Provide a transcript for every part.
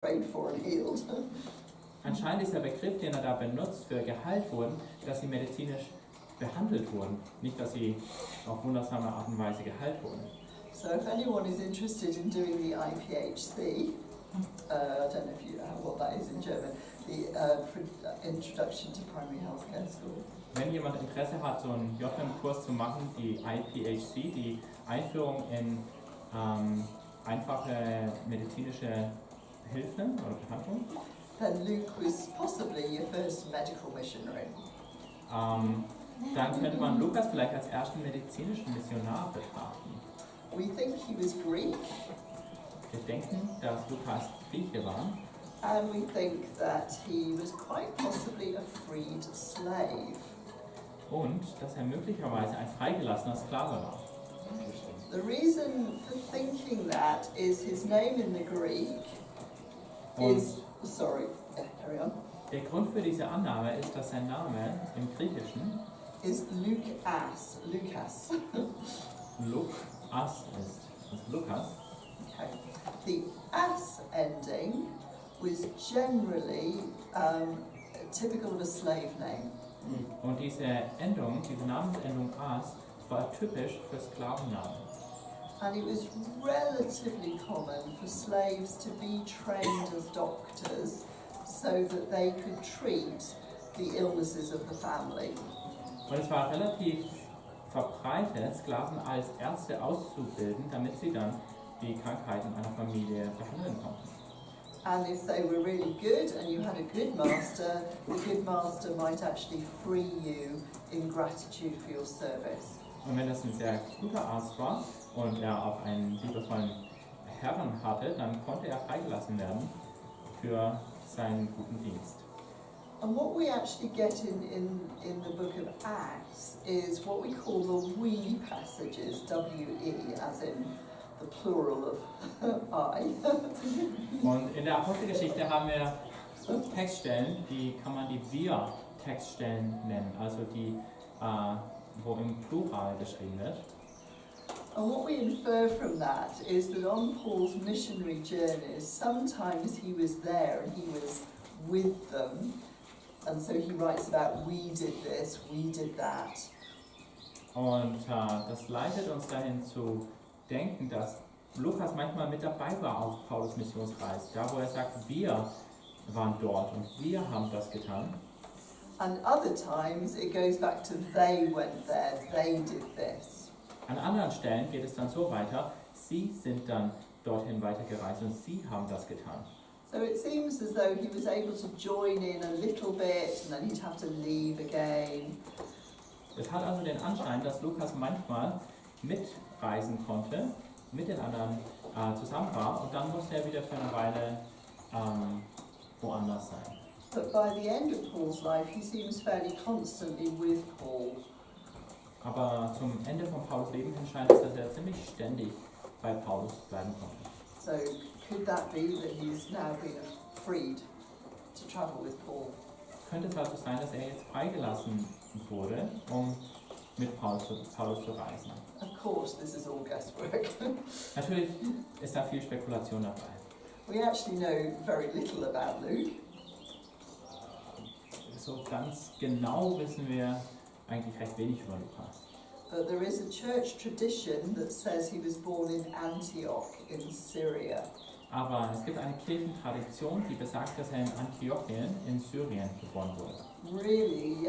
prayed for and healed. Anscheinend ist der Begriff, den er da benutzt für geheilt wurden, dass sie medizinisch behandelt wurden, nicht dass sie auf wundersame Art und Weise geheilt wurden. So if anyone is interested in doing the IPHC, I don't know if you know what that is in German, the Introduction to Primary Healthcare School. Wenn jemand Interesse hat, so einen JM-Kurs zu machen, die IPHC, die Einführung in einfache medizinische Hilfe oder Behandlung, then Luke was possibly your first medical missionary. dann könnte man Lukas vielleicht als ersten medizinischen Missionar betrachten. We think he was Greek, Wir denken, dass Lukas Grieche war and we think that he was quite possibly a freed slave. und dass er möglicherweise ein freigelassener Sklave war. The reason for thinking that is his name in the Greek is, carry on, Der Grund für diese Annahme ist, dass sein Name im Griechischen is Lucas. Lukas ist. Also Lukas. Okay. The as ending was generally typical of a slave name. Und diese Endung, diese Namensendung as, war typisch für Sklavennamen. And it was relatively common for slaves to be trained as doctors so that they could treat the illnesses of the family. Und es war relativ verbreitet, Sklaven als Ärzte auszubilden, damit sie dann die Krankheiten einer Familie behandeln konnten. And if they were really good and you had a good master, the good master might actually free you in gratitude for your service. Und wenn das ein sehr guter Arzt war und er auch einen liebevollen Herrn hatte, dann konnte er freigelassen werden für seinen guten Dienst. And what we actually get in the book of Acts is what we call the we passages, W-E, as in the plural of I. Und in der Apostelgeschichte haben wir Textstellen, die kann man die Wir-Textstellen nennen, also die, wo im Plural geschrieben wird. And what we infer from that is that on Paul's missionary journeys, sometimes he was there and he was with them, and so he writes about we did this, we did that. Und das leitet uns dahin zu denken, dass Lukas manchmal mit dabei war auf Paulus Missionsreise, da wo er sagt, wir waren dort und wir haben das getan. And other times it goes back to they went there, they did this. An anderen Stellen geht es dann so weiter, sie sind dann dorthin weitergereist und sie haben das getan. So it seems as though he was able to join in a little bit and then he'd have to leave again. Es hat also den Anschein, dass Lukas manchmal mitreisen konnte, mit den anderen zusammen war und dann musste er wieder für eine Weile woanders sein. But by the end of Paul's life, he seems fairly constantly with Paul. Aber zum Ende von Paulus Leben hin scheint es, dass er ziemlich ständig bei Paulus bleiben konnte. So could that be that he's now been freed to travel with Paul? Könnte es also sein, dass er jetzt freigelassen wurde, um mit Paulus zu reisen? Of course, this is all guesswork. Natürlich ist da viel Spekulation dabei. We actually know very little about Luke. So ganz genau wissen wir eigentlich recht wenig über Lukas. But there is a church tradition that says he was born in Antioch in Syria. Aber es gibt eine Kirchentradition, die besagt, dass er in Antiochien in Syrien geboren wurde. Really,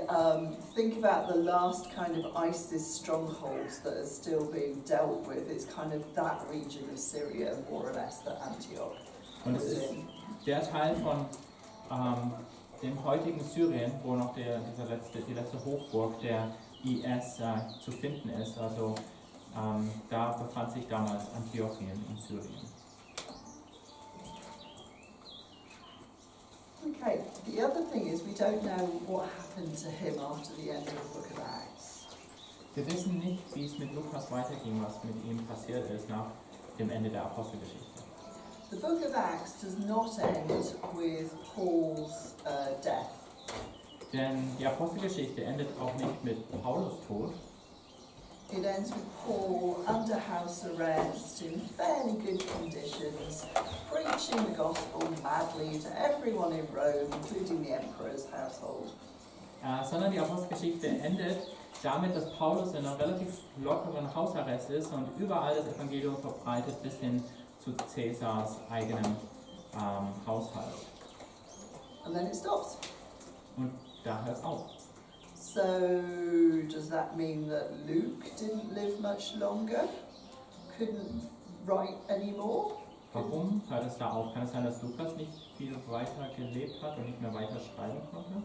think about the last kind of ISIS strongholds that are still being dealt with. It's kind of that region of Syria, more or less, that Antioch Und es was ist in. der Teil von dem heutigen Syrien, wo noch die letzte Hochburg der IS zu finden ist. Also da befand sich damals Antiochien in Syrien. Okay, the other thing is we don't know what happened to him after the end of the book of Acts. Wir wissen nicht, wie es mit Lukas weiterging, was mit ihm passiert ist nach dem Ende der Apostelgeschichte. The book of Acts does not end with Paul's death. Denn die Apostelgeschichte endet auch nicht mit Paulus Tod. it ends with Paul under house arrest in fairly good conditions, preaching the gospel madly to everyone in Rome, including the emperor's household. Sondern die Apostelgeschichte endet damit, dass Paulus in einem relativ lockeren Hausarrest ist und überall das Evangelium verbreitet bis hin zu Cäsars eigenem Haushalt. And then it stops. Und da hört es auf. So, does that mean that Luke didn't live much longer? Couldn't write anymore? Warum hört es da auf? Kann es sein, dass Lukas nicht viel weiter gelebt hat und nicht mehr weiter schreiben konnte?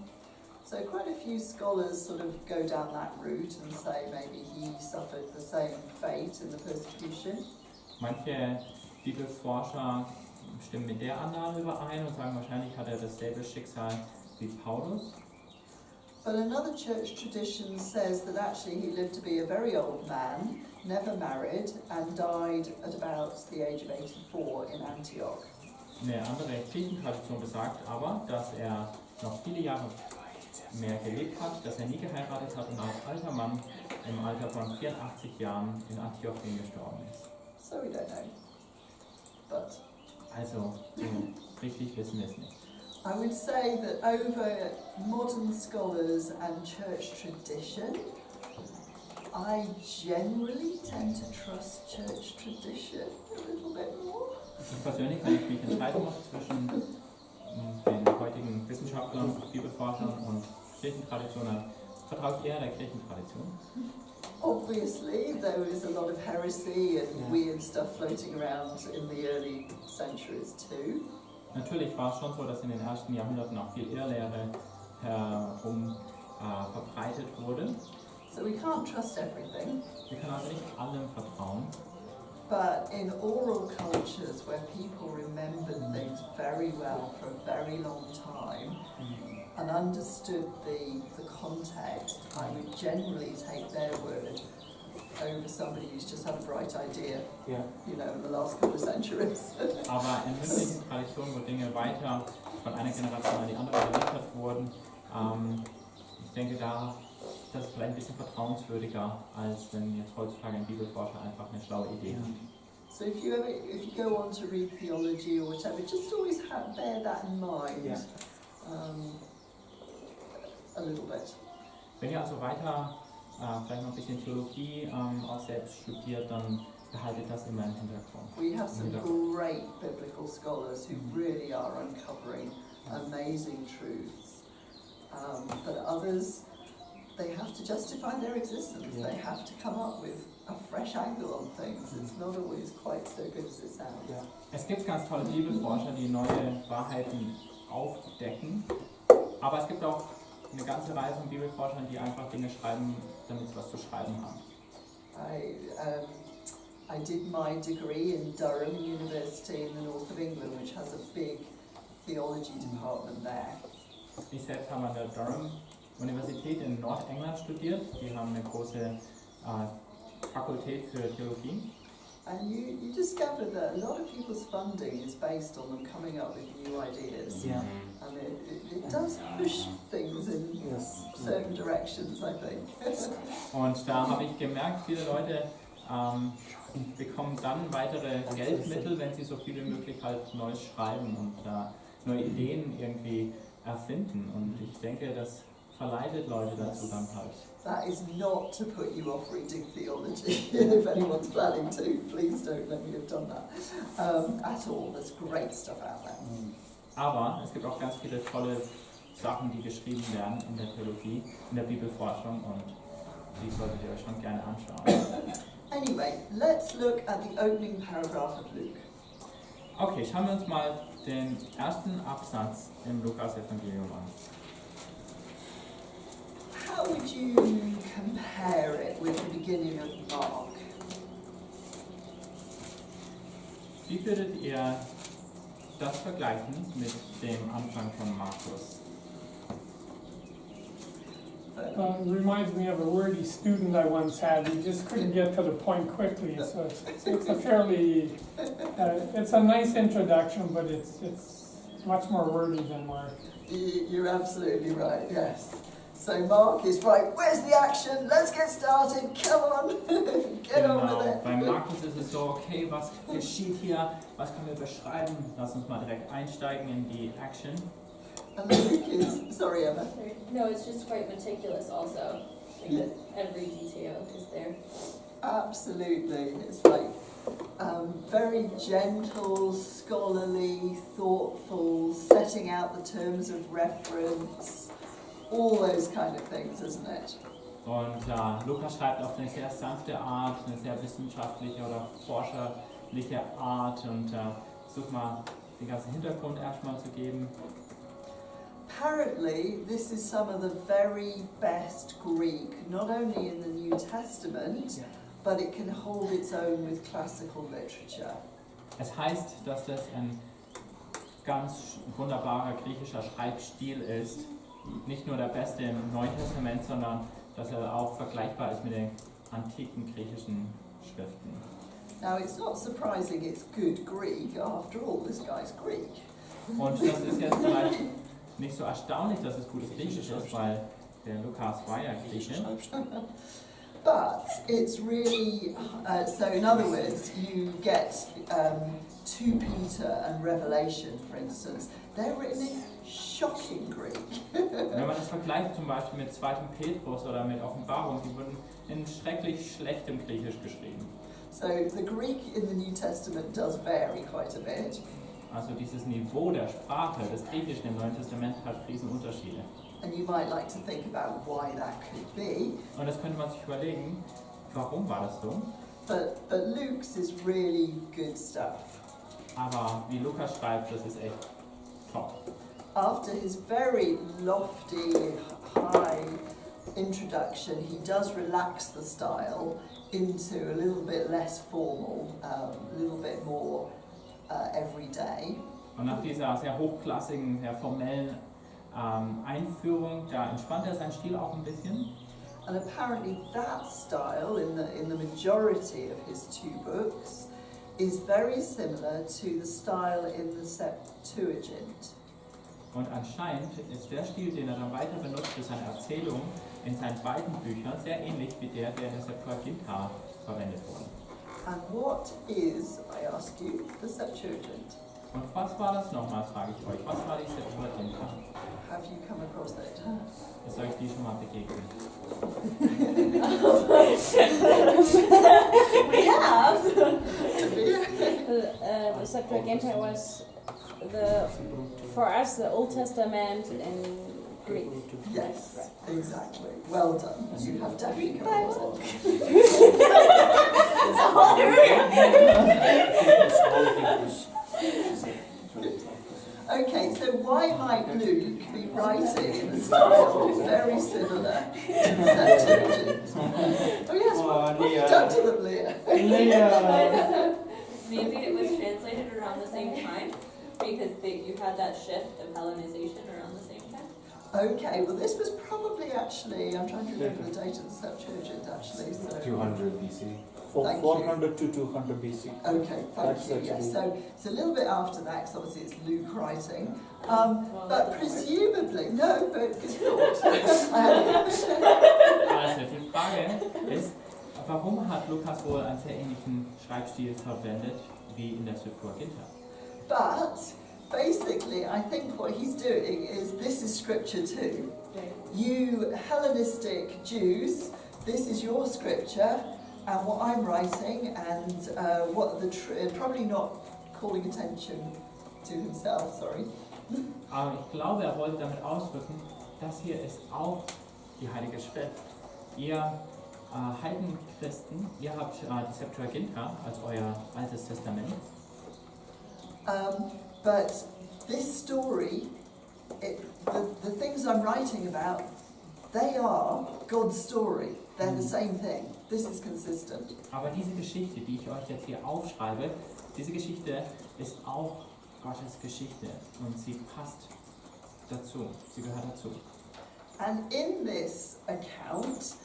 So quite a few scholars sort of go down that route and say maybe he suffered the same fate in the persecution. Manche Bibelforscher stimmen mit der Annahme überein und sagen, wahrscheinlich hat er dasselbe Schicksal wie Paulus. But another church tradition says that actually he lived to be a very old man, never married, and died at about the age of 84 in Antioch. Eine andere Kirchentradition besagt aber, dass er noch viele Jahre mehr gelebt hat, dass er nie geheiratet hat und als alter Mann im Alter von 84 Jahren in Antiochien gestorben ist. So we don't know. But Also, richtig wissen wir es nicht. I would say that over modern scholars and church tradition, I generally tend to trust church tradition a little bit more. Ich persönlich, wenn ich mich entscheiden muss zwischen den heutigen Wissenschaftlern, Bibelforschern und Kirchentraditionen, vertraue ich eher der Kirchentradition. Obviously, there was a lot of heresy and weird stuff floating around in the early centuries too. Natürlich war es schon so, dass in den ersten Jahrhunderten auch viel Irrlehre verbreitet wurde. So we can't trust everything. Wir können also nicht allem vertrauen. But in oral cultures where people remembered things very well for a very long time and understood the context, I would generally take their word over somebody who's just had a bright idea, you know, in the last couple of centuries. Aber in mündlichen Traditionen, wo Dinge weiter von einer Generation an die andere überliefert wurden, ich denke, das ist vielleicht ein bisschen vertrauenswürdiger, als wenn jetzt heutzutage ein Bibelforscher einfach eine schlaue Idee hat. So if you go on to read theology or whatever, just always bear that in mind a little bit. Wenn ihr also weiter vielleicht noch ein bisschen Theologie auch selbst studiert, dann behaltet das immer im Hintergrund. We have some great biblical scholars who really are uncovering amazing truths, but others, they have to justify their existence. They have to come up with a fresh angle on things. It's not always quite so good as it sounds. Es gibt ganz tolle Bibelforscher, die neue Wahrheiten aufdecken, aber es gibt auch eine ganze Reihe von Bibelforschern, die einfach Dinge schreiben, damit sie was zu schreiben haben. I did my degree in Durham University in the north of England, which has a big theology department there. Ich selbst habe an der Durham Universität in Nordengland studiert. Die haben eine große Fakultät für Theologie. And you discover that a lot of people's funding is based on them coming up with new ideas. And it does push things in certain directions, I think. Und da habe ich gemerkt, viele Leute bekommen dann weitere Geldmittel, wenn sie so viel wie möglich halt Neues schreiben und neue Ideen irgendwie erfinden. Und ich denke, das verleitet Leute dazu dann halt. That is not to put you off reading theology. If anyone's planning to, please don't let me have done that at all. There's great stuff out there. Aber es gibt auch ganz viele tolle Sachen, die geschrieben werden in der Theologie, in der Bibelforschung, und die solltet ihr euch schon gerne anschauen. Anyway, let's look at the opening paragraph of Luke. Okay, schauen wir uns mal den ersten Absatz im Lukas-Evangelium an. How would you compare it with the beginning of Mark? Wie würdet ihr das vergleichen mit dem Anfang von Markus? Reminds me of a wordy student I once had. He just couldn't get to the point quickly. So it's a fairly, it's a nice introduction, but it's much more wordy than Mark. You're absolutely right, yes. So Mark is right, where's the action? Let's get started, come on, get on with it. Bei Markus ist es so, okay, was geschieht hier, was können wir beschreiben? Lass uns mal direkt einsteigen in die Action. And Luke is, sorry Emma. No, it's just quite meticulous also. Like Yeah. every detail is there. Absolutely, it's like very gentle, scholarly, thoughtful, setting out the terms of reference, all those kind of things, isn't it? Und Lukas schreibt auf eine sehr sanfte Art, eine sehr wissenschaftliche oder forscherliche Art und versucht mal den ganzen Hintergrund erstmal zu geben. Apparently, this is some of the very best Greek, not only in the New Testament, but it can hold its own with classical literature. Es heißt, dass das ein ganz wunderbarer griechischer Schreibstil ist. Nicht nur der beste im Neuen Testament, sondern dass er auch vergleichbar ist mit den antiken griechischen Schriften. Now, it's not surprising it's good Greek. After all, this guy's Greek. Und das ist jetzt vielleicht nicht so erstaunlich, dass es gutes Griechisch ist, weil der Lukas war ja Grieche. But it's really, so in other words, you get 2 Peter and Revelation, for instance. They're written in shocking Greek. Wenn man das vergleicht zum Beispiel mit 2. Petrus oder mit Offenbarung, die wurden in schrecklich schlechtem Griechisch geschrieben. So the Greek in the New Testament does vary quite a bit. Also dieses Niveau der Sprache des Griechischen im Neuen Testament hat Riesenunterschiede. And you might like to think about why that could be. Und das könnte man sich überlegen, warum war das so? But Luke's is really good stuff. Aber wie Lukas schreibt, das ist echt top. After his very lofty, high introduction, he does relax the style into a little bit less formal, a little bit more everyday. Und nach dieser sehr hochklassigen, sehr formellen Einführung, da entspannt er seinen Stil auch ein bisschen. And apparently that style in the majority of his 2 books is very similar to the style in the Septuagint. Und anscheinend ist der Stil, den er dann weiter benutzt für seine Erzählung in seinen beiden Büchern, sehr ähnlich wie der in der Septuaginta verwendet wurde. And what is, I ask you, the Septuagint? Und was war das nochmal, frage ich euch. Was war die Septuaginta? Have you come across it? Ist euch die schon mal begegnet? We have! The Septuaginta was for us the Old Testament in Greek. Yes, exactly. Well done. You have definitely come across it. Okay, so why might Luke be writing in a style very similar to the Septuagint? Oh yes, what have you done to them, Leah? Maybe it was translated around the same time because you had that shift of Hellenization around the same time. Okay, well this was probably actually, I'm trying to remember the date of the Septuagint actually. So 200 BC. Thank 400 to 200 BC. Okay, thank That's you. Yes, actually- so it's a little bit after that, because obviously it's Luke writing. But presumably, no, but good thought. Also, die Frage ist, warum hat Lukas wohl einen sehr ähnlichen Schreibstil verwendet wie in der Septuaginta? But basically, I think what he's doing is this is scripture too. You Hellenistic Jews, this is your scripture, and what I'm writing, and what the probably not calling attention to himself. Sorry. Aber ich glaube, er wollte damit ausdrücken, das hier ist auch die Heilige Schrift. Ihr Heidenchristen, ihr habt die Septuaginta als euer Altes Testament. But this story, the things I'm writing about, they are God's story. They're the same thing. This is consistent. Aber diese Geschichte, die ich euch jetzt hier aufschreibe, diese Geschichte ist auch Gottes Geschichte und sie passt dazu, sie gehört dazu. And in this account,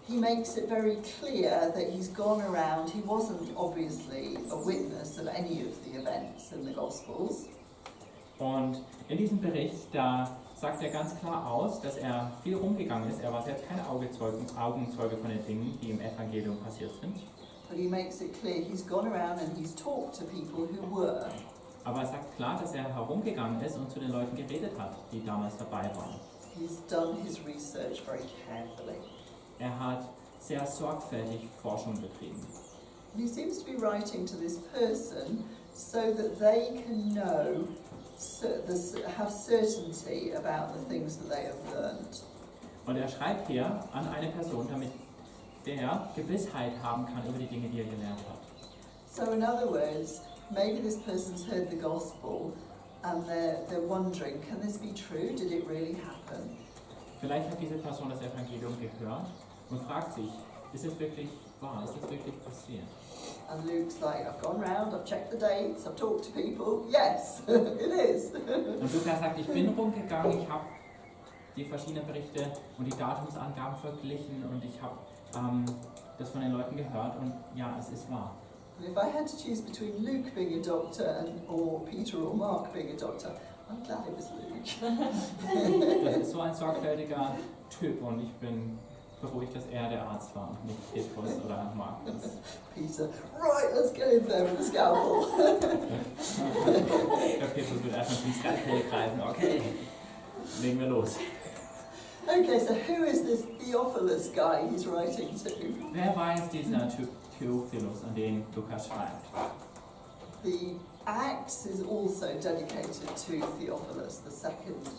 he makes it very clear that he's gone around. He wasn't obviously a witness of any of the events in the Gospels. Und in diesem Bericht, da sagt er ganz klar aus, dass er viel rumgegangen ist. Er war selbst kein Augenzeuge von den Dingen, die im Evangelium passiert sind. But he makes it clear he's gone around and he's talked to people who were. Aber er sagt klar, dass er herumgegangen ist und zu den Leuten geredet hat, die damals dabei waren. He's done his research very carefully. Er hat sehr sorgfältig Forschung betrieben. And he seems to be writing to this person so that they can know, have certainty about the things that they have learned. Und er schreibt hier an eine Person, damit der Gewissheit haben kann über die Dinge, die er gelernt hat. So in other words, maybe this person's heard the gospel and they're wondering, can this be true? Did it really happen? Vielleicht hat diese Person das Evangelium gehört und fragt sich, ist es wirklich wahr? Ist es wirklich passiert? And Luke's like, I've gone round, I've checked the dates, I've talked to people. Yes, it is. Und Lukas sagt, ich bin rumgegangen, ich habe die verschiedenen Berichte und die Datumsangaben verglichen und ich habe das von den Leuten gehört und ja, es ist wahr. And if I had to choose between Luke being a doctor or Peter or Mark being a doctor, I'm glad it was Luke. Das ist so ein sorgfältiger Typ und ich bin beruhigt, dass er der Arzt war und nicht Petrus oder Markus. Peter, right, let's get in there with the scalpel. Der Petrus wird erstmal zum Skalpell greifen, okay, legen wir los. Okay, so who is this Theophilus guy he's writing to? Wer war jetzt dieser Typ Theophilus, an den Lukas schreibt? The Acts is also dedicated to Theophilus, the second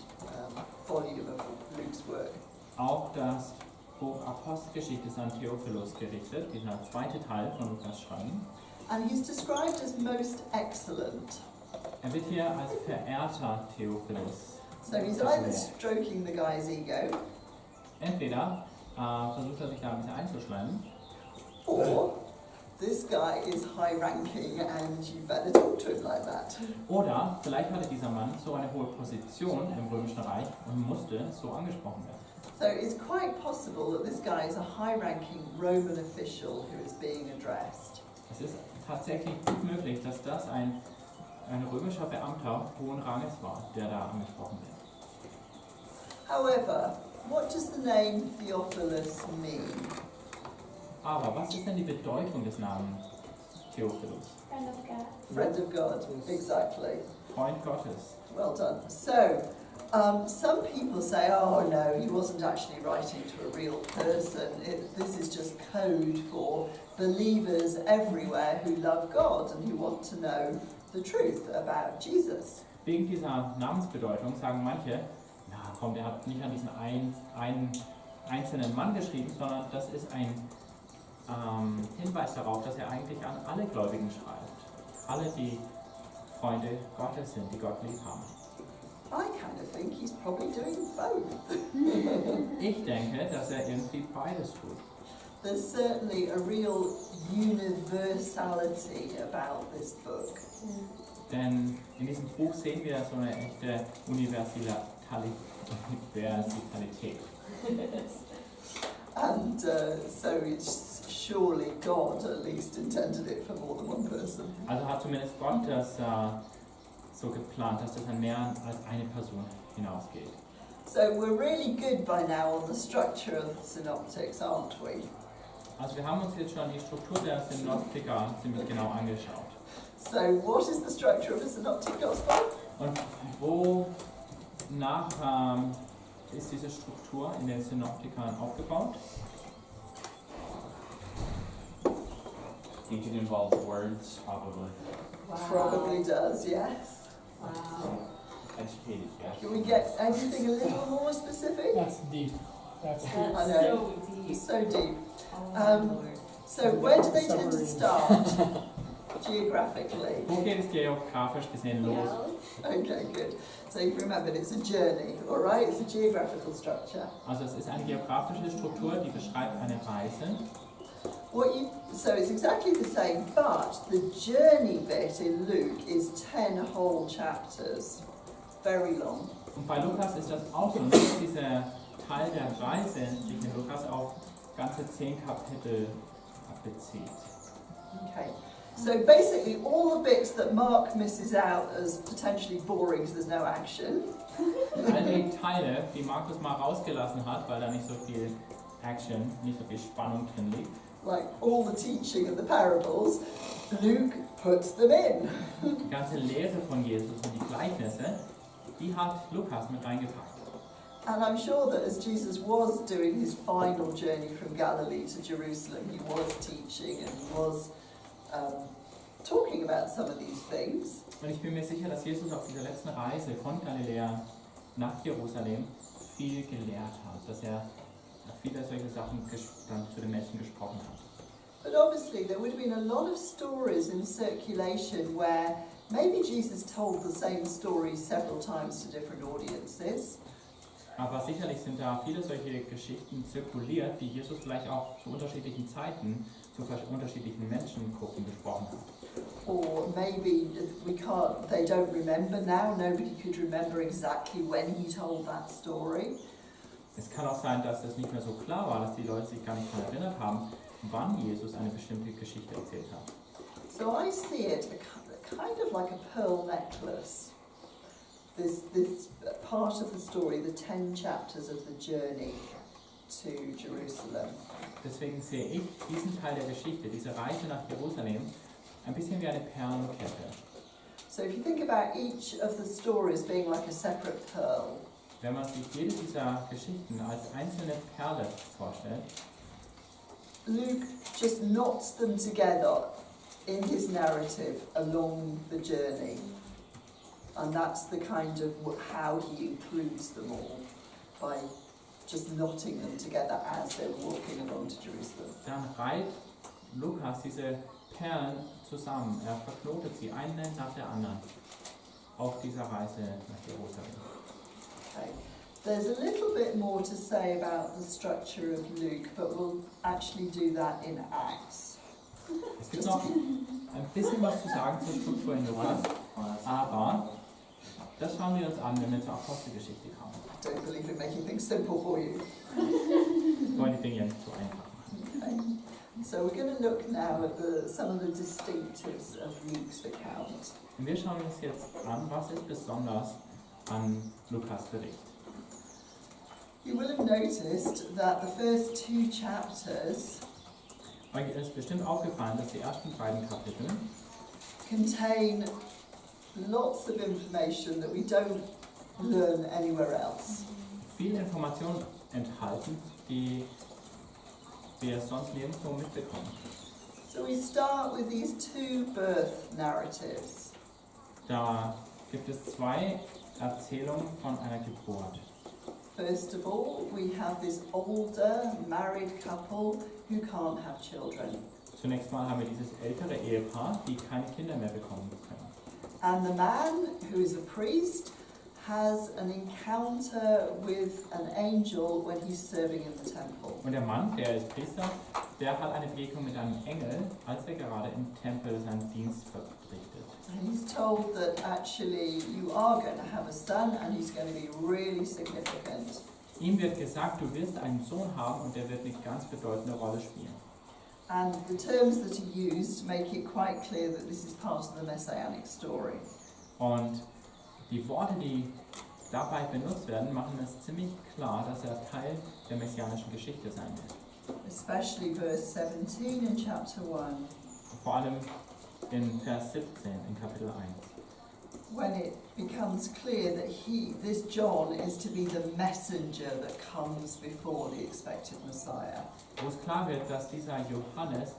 volume of Luke's work. Auch das Buch Apostelgeschichte ist an Theophilus gerichtet, dieser zweite Teil von Lukas Schreiben. And he's described as most excellent. Er wird hier als verehrter Theophilus. So he's either stroking the guy's ego, Entweder versucht er sich da ein bisschen einzuschleimen, or this guy is high ranking and you better talk to him like that. oder vielleicht hatte dieser Mann so eine hohe Position im Römischen Reich und musste so angesprochen werden. So it's quite possible that this guy is a high ranking Roman official who is being addressed. Es ist tatsächlich gut möglich, dass das ein römischer Beamter hohen Ranges war, der da angesprochen wird. However, what does the name Theophilus mean? Aber was ist denn die Bedeutung des Namens Theophilus? Friend of God. Friend of God, exactly. Freund Gottes. Well done. So, some people say, oh no, he wasn't actually writing to a real person. This is just code for believers everywhere who love God and who want to know the truth about Jesus. Wegen dieser Namensbedeutung sagen manche, na komm, der hat nicht an diesen einen einzelnen Mann geschrieben, sondern das ist ein Hinweis darauf, dass er eigentlich an alle Gläubigen schreibt. Alle, die Freunde Gottes sind, die Gott lieb haben. I kind of think he's probably doing both. Ich denke, dass er irgendwie beides tut. There's certainly a real universality about this book. Denn in diesem Buch sehen wir so eine echte Universalität. And so it's surely God at least intended it for more than one person. Also hat zumindest Gott das so geplant, dass das an mehr als eine Person hinausgeht. So we're really good by now on the structure of the synoptics, aren't we? Also wir haben uns jetzt schon die Struktur der Synoptiker ziemlich genau angeschaut. So what is the structure of a synoptic gospel? Und wonach ist diese Struktur in den Synoptikern aufgebaut? I think it involves words, probably. Probably does, yes. Wow. Educated, yes. Can we get anything a little more specific? That's deep. That's deep. I That's know. so deep. It's so deep. Oh my Lord. So where do they tend to Submarine. start geographically? Wo geht es geografisch gesehen los? Okay, good. So you've remembered it's a journey, all right? It's a geographical structure. Also es ist eine geografische Struktur, die beschreibt eine Reise. So it's exactly the same, but the journey bit in Luke is 10 whole chapters. Very long. Und bei Lukas ist das auch so, dass dieser Teil der Reise sich in Lukas auf ganze 10 Kapitel bezieht. Okay. So basically all the bits that Mark misses out as potentially boring because there's no action. All die Teile, die Markus mal rausgelassen hat, weil da nicht so viel Action, nicht so viel Spannung drin liegt. Like all the teaching of the parables, Luke puts them in. Die ganze Lehre von Jesus und die Gleichnisse, die hat Lukas mit reingepackt. And I'm sure that as Jesus was doing his final journey from Galilee to Jerusalem, he was teaching and he was talking about some of these things. Und ich bin mir sicher, dass Jesus auf dieser letzten Reise von Galiläa nach Jerusalem viel gelehrt hat, dass er viele solche Sachen dann zu den Menschen gesprochen hat. But obviously there would have been a lot of stories in circulation where maybe Jesus told the same story several times to different audiences. Aber sicherlich sind da viele solche Geschichten zirkuliert, die Jesus vielleicht auch zu unterschiedlichen Zeiten zu unterschiedlichen Menschengruppen gesprochen hat. Or maybe they don't remember now, nobody could remember exactly when he told that story. Es kann auch sein, dass es nicht mehr so klar war, dass die Leute sich gar nicht daran erinnert haben, wann Jesus eine bestimmte Geschichte erzählt hat. So I see it kind of like a pearl necklace. This part of the story, the 10 chapters of the journey to Jerusalem. Deswegen sehe ich diesen Teil der Geschichte, diese Reise nach Jerusalem, ein bisschen wie eine Perlenkette. So if you think about each of the stories being like a separate pearl, Wenn man sich jede dieser Geschichten als einzelne Perle vorstellt, Luke just knots them together in his narrative along the journey. And that's the kind of how he includes them all, by just knotting them together as they're walking along to Jerusalem. dann reiht Lukas diese Perlen zusammen. Er verknotet sie eine nach der anderen auf dieser Reise nach Jerusalem. Okay. There's a little bit more to say about the structure of Luke, but we'll actually do that in Acts. Es gibt noch ein bisschen was zu sagen zur Struktur in Lukas, aber das schauen wir uns an, wenn wir zur Apostelgeschichte kommen. I don't believe in making things simple for you. Wir wollen die Dinge nicht zu einfach machen. Okay. So we're going to look now at some of the distinctives of Luke's account. Und wir schauen uns jetzt an, was ist besonders an Lukas Bericht. You will have noticed that the first 2 chapters Euch ist bestimmt aufgefallen, dass die ersten beiden Kapitel contain lots of information that we don't learn anywhere else. viel Information enthalten, die wir sonst nirgendwo mitbekommen. So we start with these 2 birth narratives. Da gibt es 2 Erzählungen von einer Geburt. First of all, we have this older married couple who can't have children. Zunächst mal haben wir dieses ältere Ehepaar, die keine Kinder mehr bekommen können. And the man, who is a priest, has an encounter with an angel when he's serving in the temple. Und der Mann, der ist Priester, der hat eine Begegnung mit einem Engel, als er gerade im Tempel seinen Dienst verrichtet. And he's told that actually you are going to have a son and he's going to be really significant. Ihm wird gesagt, du wirst einen Sohn haben und der wird eine ganz bedeutende Rolle spielen. And the terms that are used make it quite clear that this is part of the messianic story. Und die Worte, die dabei benutzt werden, machen es ziemlich klar, dass er Teil der messianischen Geschichte sein wird. Especially verse 17 in chapter 1. Vor allem in Vers 17 in Kapitel 1. When it becomes clear that this John is to be the messenger that comes before the expected Messiah. Wo es klar wird, dass dieser Johannes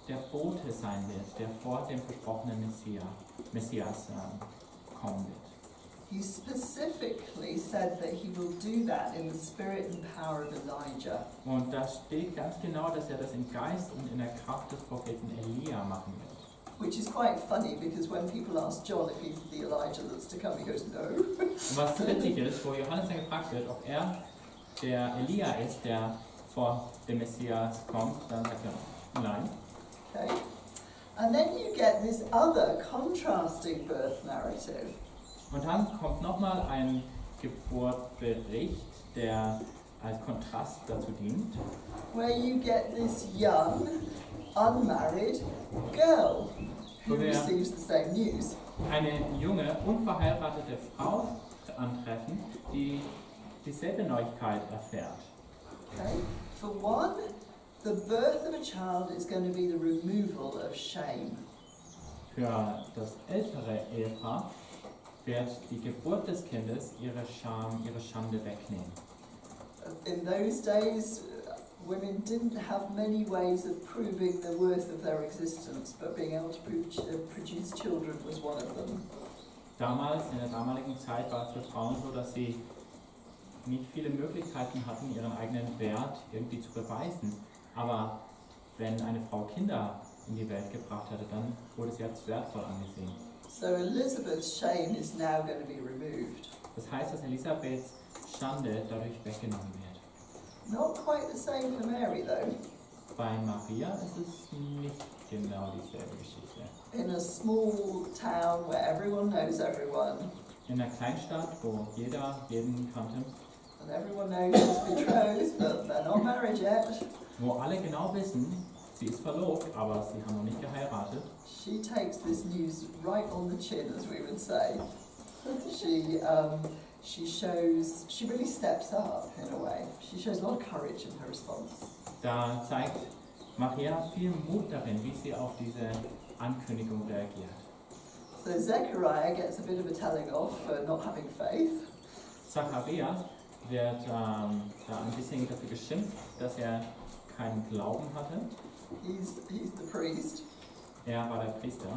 der Bote sein wird, der vor dem versprochenen Messias kommen wird. He specifically said that he will do that in the spirit and power of Elijah. Und da steht ganz genau, dass er das im Geist und in der Kraft des Propheten Elia machen wird. Which is quite funny because when people ask John if he's the Elijah that's to come, he goes, no. Und was witzig ist, wo Johannes dann gefragt wird, ob er der Elia ist, der vor dem Messias kommt, dann sagt er nein. Okay. And then you get this other contrasting birth narrative. Und dann kommt nochmal ein Geburtsbericht, der als Kontrast dazu dient, Where you get this young, unmarried girl. who wo wir receives the same news. eine junge, unverheiratete Frau antreffen, die dieselbe Neuigkeit erfährt. Okay? For one, the birth of a child is going to be the removal of shame. Für das ältere Ehepaar wird die Geburt des Kindes ihre Scham, ihre Schande wegnehmen. In those days, women didn't have many ways of proving the worth of their existence, but being able to produce children was one of them. Damals, in der damaligen Zeit, war es für Frauen so, dass sie nicht viele Möglichkeiten hatten, ihren eigenen Wert irgendwie zu beweisen. Aber wenn eine Frau Kinder in die Welt gebracht hatte, dann wurde sie als wertvoll angesehen. So Elizabeth's shame is now going to be removed. Das heißt, dass Elisabeths Schande dadurch weggenommen wird. Not quite the same for Mary though. Bei Maria ist es nicht genau dieselbe Geschichte. In a small town where everyone knows everyone, In einer Kleinstadt, wo jeder jeden kannte, and everyone knows she's betrothed, but they're not married yet, wo alle genau wissen, sie ist verlobt, aber sie haben noch nicht geheiratet, she takes this news right on the chin, as we would say. She really steps up in a way. She shows a lot of courage in her response. da zeigt Maria viel Mut darin, wie sie auf diese Ankündigung reagiert. So Zechariah gets a bit of a telling off for not having faith. Zacharias wird da ein bisschen dafür geschimpft, dass er keinen Glauben hatte. He's the priest. Er war der Priester.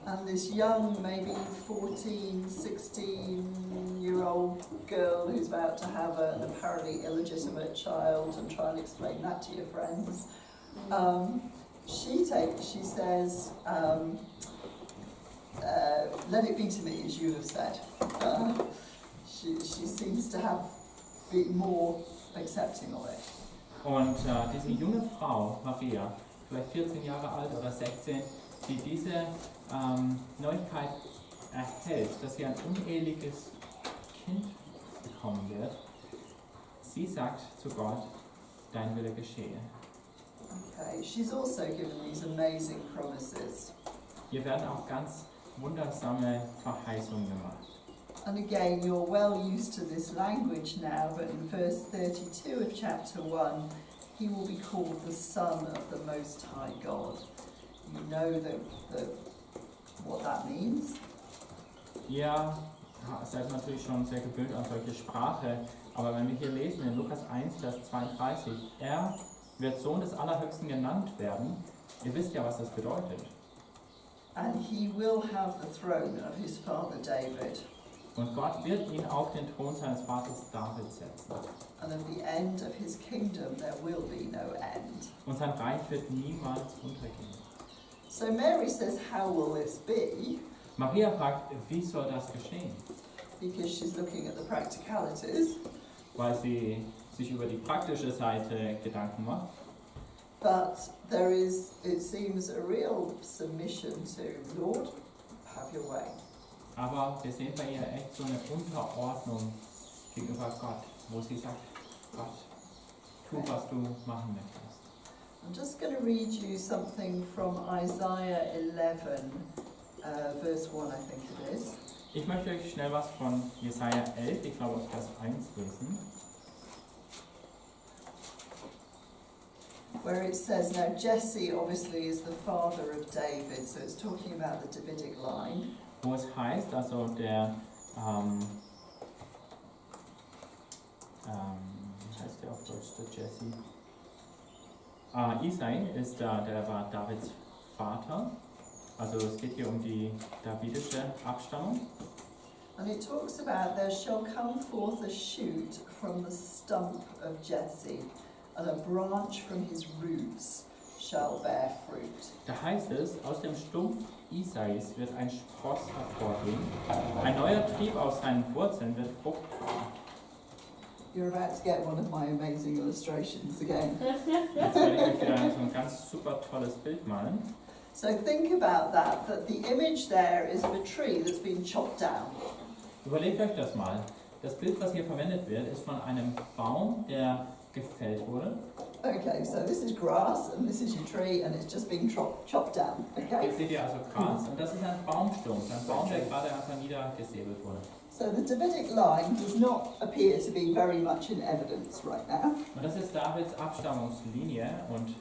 And this young, maybe 14, 16-year-old girl who's about to have an apparently illegitimate child and try and explain that to your friends. She says, let it be to me as you have said. She seems to have been more accepting of it. Und diese junge Frau, Maria, vielleicht 14 Jahre alt oder 16, die diese Neuigkeit erhält, dass sie ein uneheliches Kind bekommen wird, sie sagt zu Gott, dein Wille geschehe. Okay, she's also given these amazing promises. Hier werden auch ganz wundersame Verheißungen gemacht. And again, you're well used to this language now, but in verse 32 of chapter 1, he will be called the Son of the Most High God. You know what that means? Ihr seid natürlich schon sehr gewöhnt an solche Sprache, aber wenn wir hier lesen in Lukas 1, Vers 32, er wird Sohn des Allerhöchsten genannt werden, ihr wisst ja, was das bedeutet. And he will have the throne of his father David. Und Gott wird ihn auf den Thron seines Vaters David setzen. And of the end of his kingdom there will be no end. Und sein Reich wird niemals untergehen. So Mary says, how will this be? Maria fragt, wie soll das geschehen? Because she's looking at the practicalities. Weil sie sich über die praktische Seite Gedanken macht. But there is, it seems, a real submission to, Lord, have your way. Aber wir sehen bei ihr echt so eine Unterordnung gegenüber Gott, wo sie sagt, Gott, tu, was du machen möchtest. I'm just going to read you something from Isaiah 11, verse 1, I think it is. Ich möchte euch schnell was von Jesaja 11, ich glaube aus Vers 1 lesen. Where it says, now Jesse obviously is the father of David, so it's talking about the Davidic line. Wo es heißt, also der, wie heißt der auf Deutsch, der Jesse? Isai ist der war Davids Vater, also es geht hier um die davidische Abstammung. And it talks about, there shall come forth a shoot from the stump of Jesse, and a branch from his roots shall bear fruit. Da heißt es, aus dem Stumpf Isais wird ein Spross hervorgehen, ein neuer Trieb aus seinen Wurzeln wird Frucht tragen. You're about to get one of my amazing illustrations again. Jetzt werde ich euch wieder so ein ganz super tolles Bild malen. So think about that the image there is of a tree that's been chopped down. Überlegt euch das mal. Das Bild, was hier verwendet wird, ist von einem Baum, der gefällt wurde. Okay, so this is grass and this is your tree and it's just been chopped down, okay? Jetzt seht ihr also Gras und das ist ein Baumstumpf, ein Baum, der gerade einfach niedergesäbelt wurde. So the Davidic line does not appear to be very much in evidence right now. Und das ist Davids Abstammungslinie und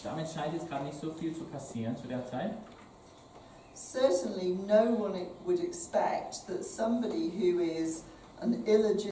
damit scheint jetzt gerade nicht so viel zu passieren zu der Zeit. Certainly no one would expect that somebody who is an illegitimate